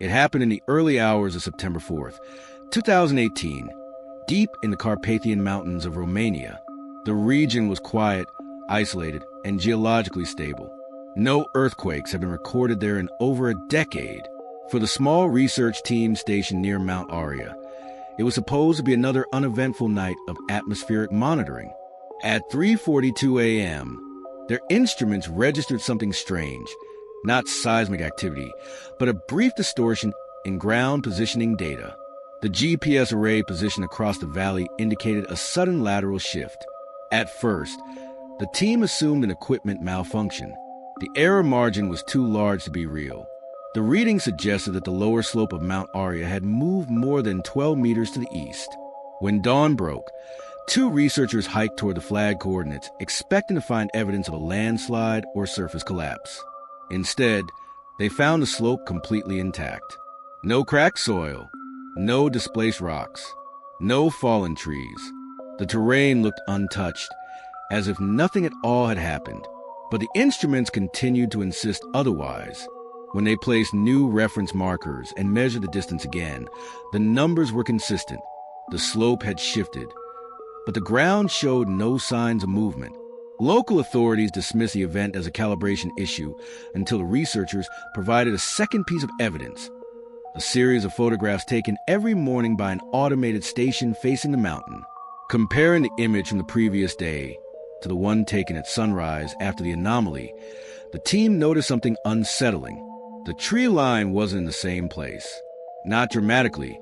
It happened in the early hours of September 4th, 2018, deep in the Carpathian Mountains of Romania. The region was quiet, isolated, and geologically stable. No earthquakes have been recorded there in over a decade. For the small research team stationed near Mount Aurea, it was supposed to be another uneventful night of atmospheric monitoring. At 3:42 a.m., their instruments registered something strange, not seismic activity, but a brief distortion in ground positioning data. The GPS array positioned across the valley indicated a sudden lateral shift. At first, the team assumed an equipment malfunction. The error margin was too large to be real. The reading suggested that the lower slope of Mount Aurea had moved more than 12 meters to the east. When dawn broke, two researchers hiked toward the flag coordinates, expecting to find evidence of a landslide or surface collapse. Instead, they found the slope completely intact. No cracked soil, no displaced rocks, no fallen trees. The terrain looked untouched, as if nothing at all had happened. But the instruments continued to insist otherwise. When they placed new reference markers and measured the distance again, the numbers were consistent. The slope had shifted, but the ground showed no signs of movement. Local authorities dismissed the event as a calibration issue until the researchers provided a second piece of evidence: a series of photographs taken every morning by an automated station facing the mountain. Comparing the image from the previous day to the one taken at sunrise after the anomaly, the team noticed something unsettling. The tree line wasn't in the same place. Not dramatically,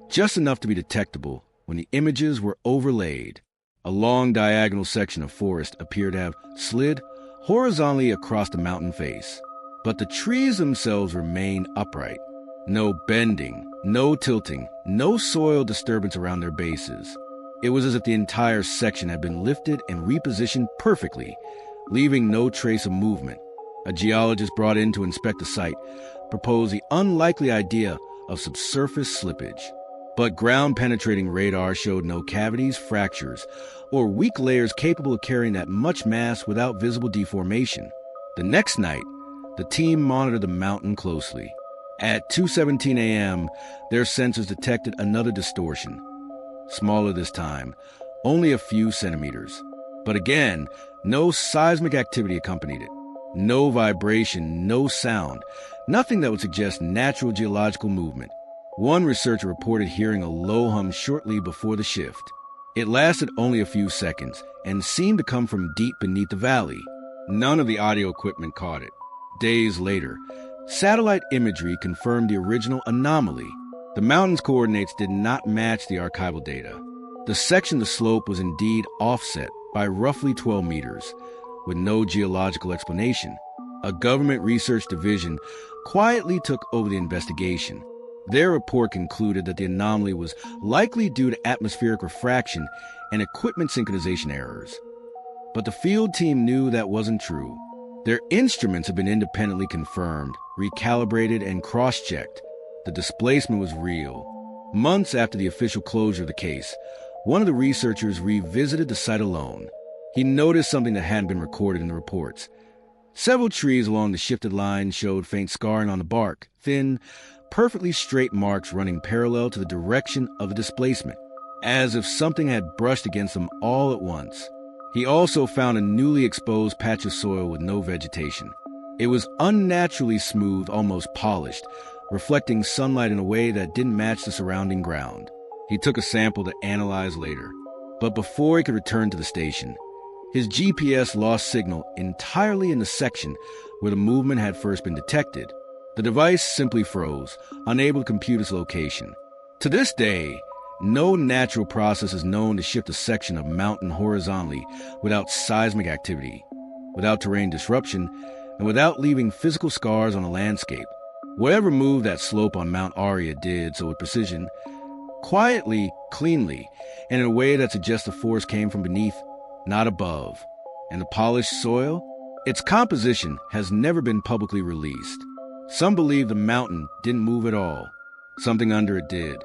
just enough to be detectable when the images were overlaid. A long diagonal section of forest appeared to have slid horizontally across the mountain face. But the trees themselves remained upright. No bending, no tilting, no soil disturbance around their bases. It was as if the entire section had been lifted and repositioned perfectly, leaving no trace of movement. A geologist brought in to inspect the site proposed the unlikely idea of subsurface slippage. But ground-penetrating radar showed no cavities, fractures, or weak layers capable of carrying that much mass without visible deformation. The next night, the team monitored the mountain closely. At 2:17 a.m., their sensors detected another distortion. Smaller this time, only a few centimeters. But again, no seismic activity accompanied it. No vibration, no sound, nothing that would suggest natural geological movement. One researcher reported hearing a low hum shortly before the shift. It lasted only a few seconds and seemed to come from deep beneath the valley. None of the audio equipment caught it. Days later, satellite imagery confirmed the original anomaly. The mountain's coordinates did not match the archival data. The section of the slope was indeed offset by roughly 12 meters, with no geological explanation. A government research division quietly took over the investigation. Their report concluded that the anomaly was likely due to atmospheric refraction and equipment synchronization errors. But the field team knew that wasn't true. Their instruments had been independently confirmed, recalibrated, and cross-checked. The displacement was real. Months after the official closure of the case, one of the researchers revisited the site alone. He noticed something that hadn't been recorded in the reports. Several trees along the shifted line showed faint scarring on the bark, thin, perfectly straight marks running parallel to the direction of the displacement, as if something had brushed against them all at once. He also found a newly exposed patch of soil with no vegetation. It was unnaturally smooth, almost polished, reflecting sunlight in a way that didn't match the surrounding ground. He took a sample to analyze later, but before he could return to the station, his GPS lost signal entirely in the section where the movement had first been detected. The device simply froze, unable to compute its location. To this day, no natural process is known to shift a section of mountain horizontally without seismic activity, without terrain disruption, and without leaving physical scars on the landscape. Whatever move that slope on Mount Aurea did so with precision, quietly, cleanly, and in a way that suggests the force came from beneath, not above. And the polished soil? Its composition has never been publicly released. Some believe the mountain didn't move at all. Something under it did.